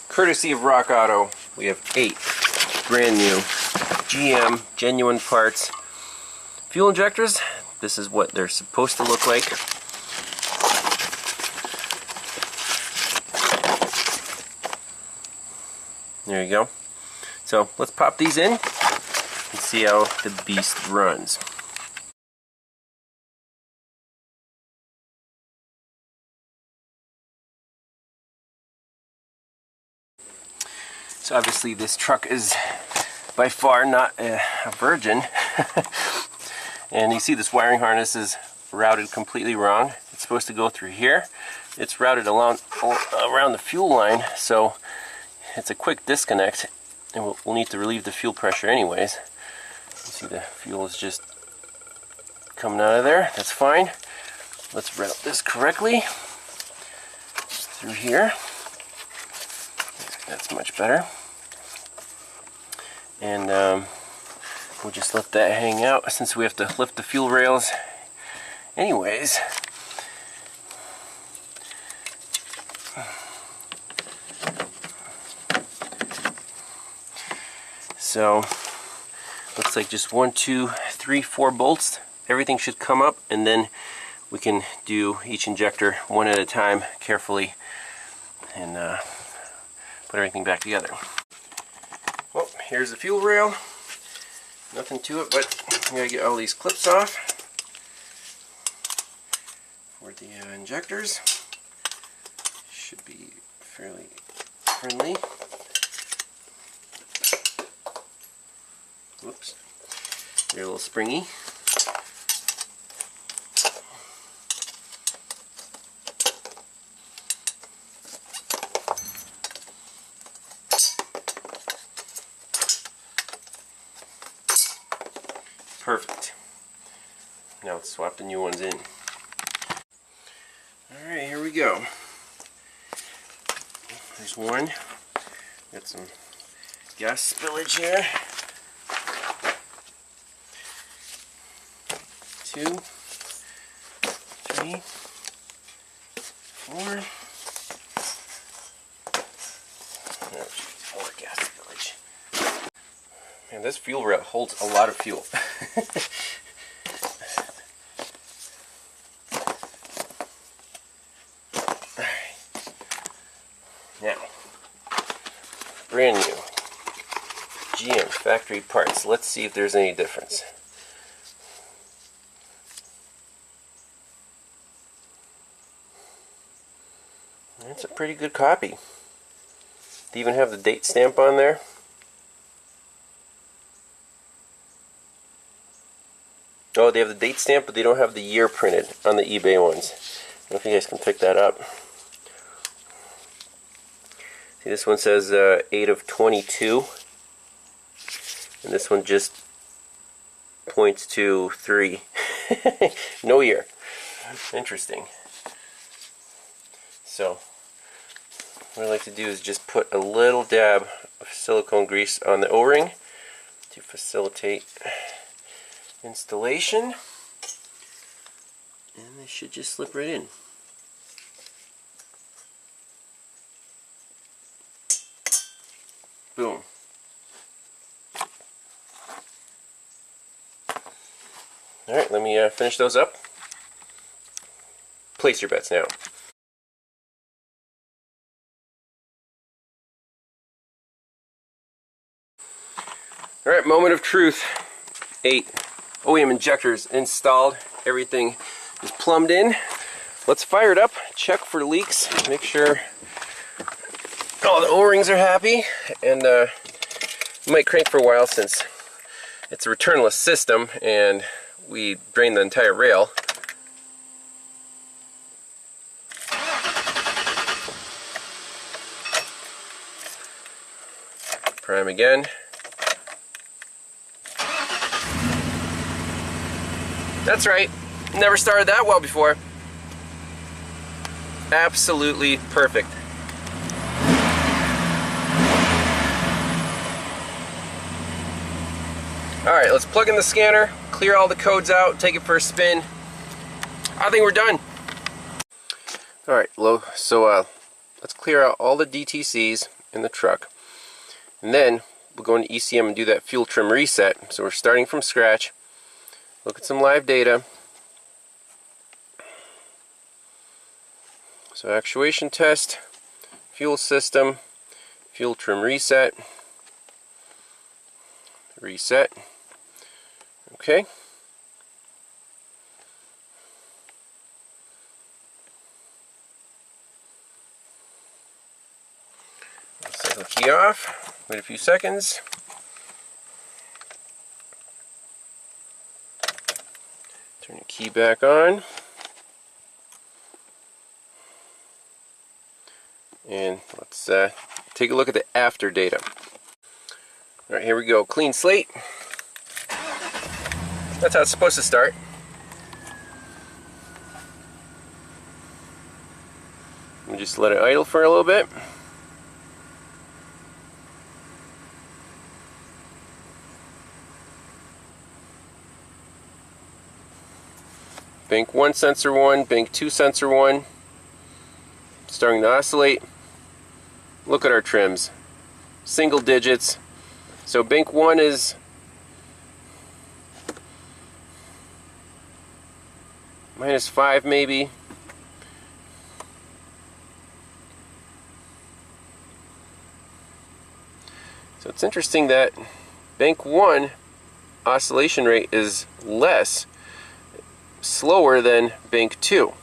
Courtesy of RockAuto, we have 8 brand new GM genuine parts fuel injectors. This is what they're supposed to look like. There you go. So let's pop these in and see how the beast runs. So obviously this truck is by far not a virgin. And you see this wiring harness is routed completely wrong. It's supposed to go through here. It's routed around the fuel line, so it's a quick disconnect, and we'll need to relieve the fuel pressure anyways. You see the fuel is just coming out of there. That's fine. Let's route this correctly through here. That's much better. And we'll just let that hang out since we have to lift the fuel rails anyways. So looks like just 1, 2, 3, 4 bolts. Everything should come up, and then we can do each injector one at a time carefully and put everything back together. Well, here's the fuel rail. Nothing to it, but I'm going to get all these clips off for the injectors. Should be fairly friendly. Whoops. They're a little springy. Perfect. Now let's swap the new ones in. Alright, here we go. There's one. Got some gas spillage here. 2, 3, 4. There's more gas spillage. Man, this fuel rail holds a lot of fuel. Now, brand new GM factory parts. Let's see if there's any difference. That's a pretty good copy. They even have the date stamp on there. Oh, they have the date stamp, but they don't have the year printed on the eBay ones. I don't know if you guys can pick that up. See, this one says 8 of 22, and this one just points to 3. No year. Interesting. So, what I like to do is just put a little dab of silicone grease on the O-ring to facilitate installation, and they should just slip right in. Boom. Alright, let me finish those up. Place your bets now. Alright, moment of truth. 8 OEM injectors installed. Everything is plumbed in. Let's fire it up, check for leaks, make sure all the O-rings are happy, and it might crank for a while since it's a returnless system and we drain the entire rail. Prime again. That's right, never started that well before. Absolutely perfect. Alright, let's plug in the scanner, clear all the codes out, take it for a spin. I think we're done. Alright, so let's clear out all the DTCs in the truck. And then we'll go into ECM and do that fuel trim reset. So we're starting from scratch. Look at some live data. So actuation test, fuel system, fuel trim reset, reset. Okay. Set the key off, wait a few seconds. Turn the key back on. And let's take a look at the after data. Alright, here we go. Clean slate. That's how it's supposed to start. And just let it idle for a little bit. Bank 1 sensor 1, bank 2 sensor 1. Starting to oscillate. Look at our trims. Single digits. So bank 1 is -5 maybe. So it's interesting that bank 1 oscillation rate is slower than bank 2.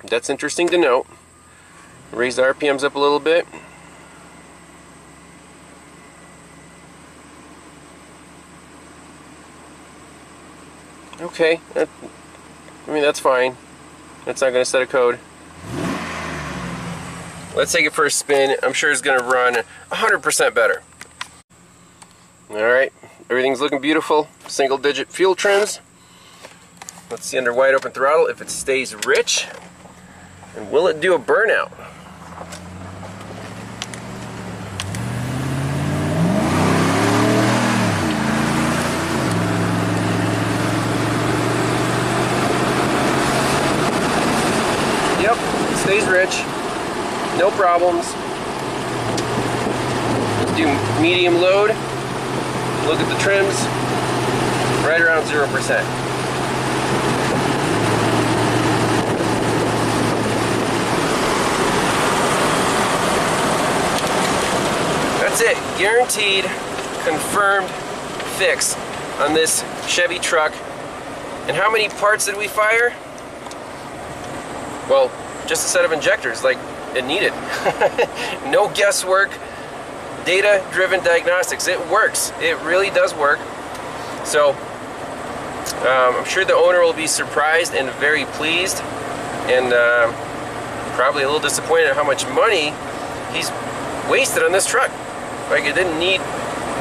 That's interesting to note. Raise the RPMs up a little bit. Okay, I mean that's fine. That's not going to set a code. Let's take it for a spin. I'm sure it's going to run 100% better. Alright, everything's looking beautiful. Single digit fuel trims. Let's see under wide open throttle if it stays rich. And will it do a burnout? Yep, it stays rich. No problems. Let's do medium load. Look at the trims. Right around 0%. That's it. Guaranteed, confirmed fix on this Chevy truck. And how many parts did we fire? Well, just a set of injectors like it needed. No guesswork. Data-driven diagnostics. It works. It really does work. So I'm sure the owner will be surprised and very pleased, and probably a little disappointed at how much money he's wasted on this truck. Like, it didn't need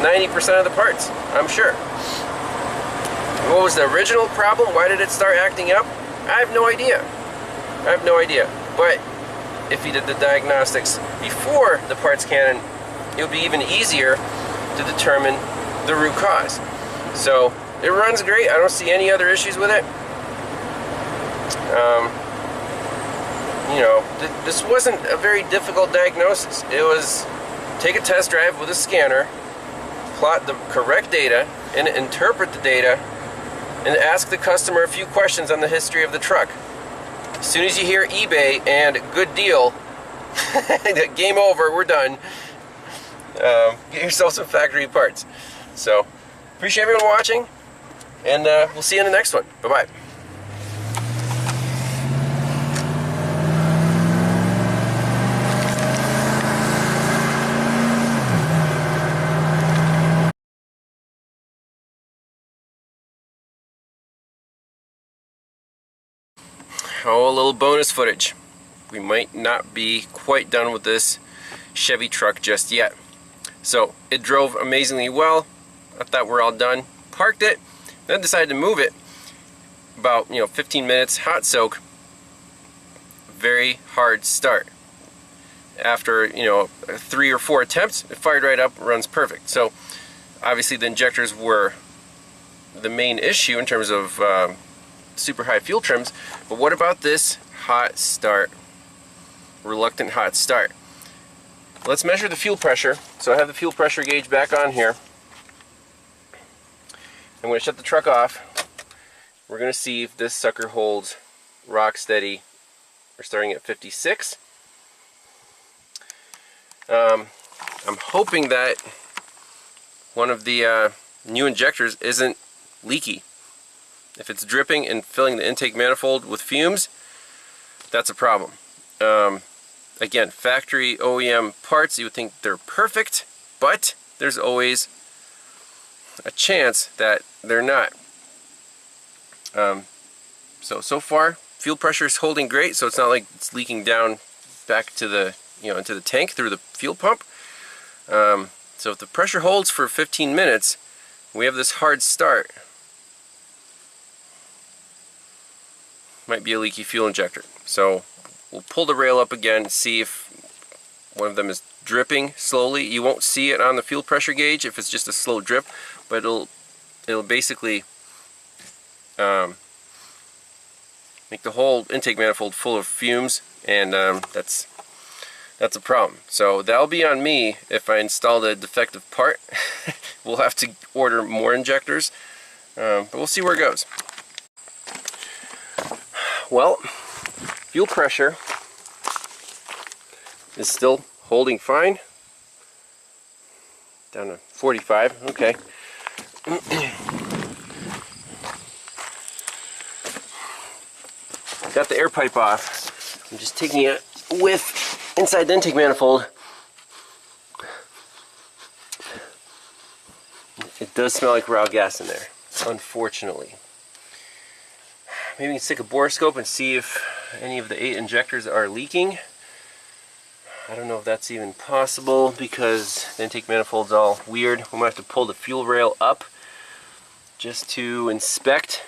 90% of the parts, I'm sure. What was the original problem? Why did it start acting up? I have no idea. I have no idea. But if he did the diagnostics before the parts cannon, it would be even easier to determine the root cause. So it runs great. I don't see any other issues with it. You know, this wasn't a very difficult diagnosis. It was take a test drive with a scanner, plot the correct data, and interpret the data, and ask the customer a few questions on the history of the truck. As soon as you hear eBay and good deal, game over, we're done. Get yourself some factory parts. So, appreciate everyone watching, and we'll see you in the next one. Bye-bye. Oh, a little bonus footage. We might not be quite done with this Chevy truck just yet. So it drove amazingly well. I thought we're all done. Parked it, then decided to move it. About 15 minutes, hot soak. Very hard start. After 3 or 4 attempts, it fired right up, runs perfect. So obviously the injectors were the main issue in terms of super high fuel trims, but what about this hot start? Reluctant hot start. let's measure the fuel pressure. So I have the fuel pressure gauge back on here. I'm going to shut the truck off. We're going to see if this sucker holds rock steady. We're starting at 56. I'm hoping that one of the new injectors isn't leaky. If it's dripping and filling the intake manifold with fumes, that's a problem. Again, factory OEM parts, you would think they're perfect, but there's always a chance that they're not. So far, fuel pressure is holding great, so it's not like it's leaking down back to the, into the tank through the fuel pump. So if the pressure holds for 15 minutes, we have this hard start. Might be a leaky fuel injector. So we'll pull the rail up again, see if one of them is dripping slowly. You won't see it on the fuel pressure gauge if it's just a slow drip, but it'll basically make the whole intake manifold full of fumes, and that's a problem. So that'll be on me if I install the defective part. We'll have to order more injectors, but we'll see where it goes. Well, fuel pressure is still holding fine. Down to 45, okay. Got the air pipe off. I'm just taking it with inside the intake manifold. It does smell like raw gas in there, unfortunately. Maybe we can stick a borescope and see if any of the 8 injectors are leaking. I don't know if that's even possible because the intake manifold's all weird. We might have to pull the fuel rail up just to inspect.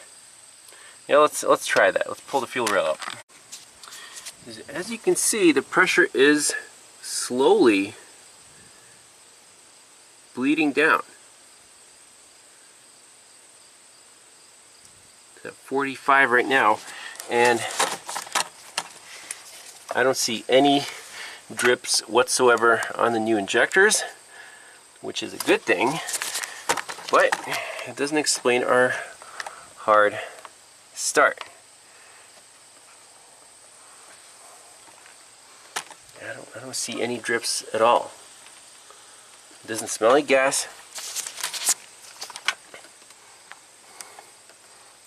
Yeah, let's try that. Let's pull the fuel rail up. As you can see, the pressure is slowly bleeding down. It's at 45 right now, and I don't see any drips whatsoever on the new injectors, which is a good thing, but it doesn't explain our hard start. I don't see any drips at all. It doesn't smell like gas.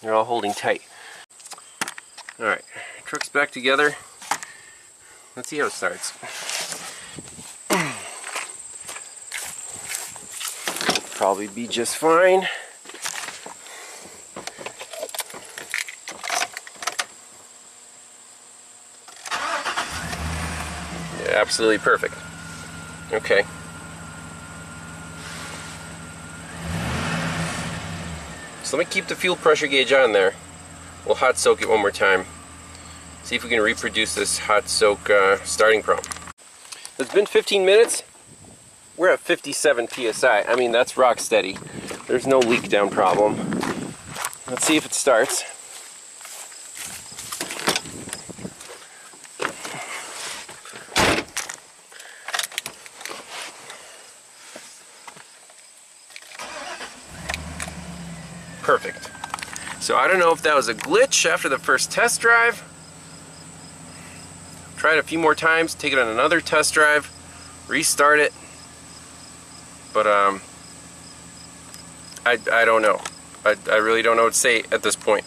They're all holding tight. Alright, truck's back together. Let's see how it starts. Probably be just fine. Yeah, absolutely perfect. Okay. So let me keep the fuel pressure gauge on there. We'll hot soak it one more time. See if we can reproduce this hot soak starting problem. It's been 15 minutes. We're at 57 psi. I mean, that's rock steady. There's no leak down problem. Let's see if it starts. Perfect. So I don't know if that was a glitch after the first test drive. Try it a few more times, take it on another test drive, restart it. But I don't know. I really don't know what to say at this point.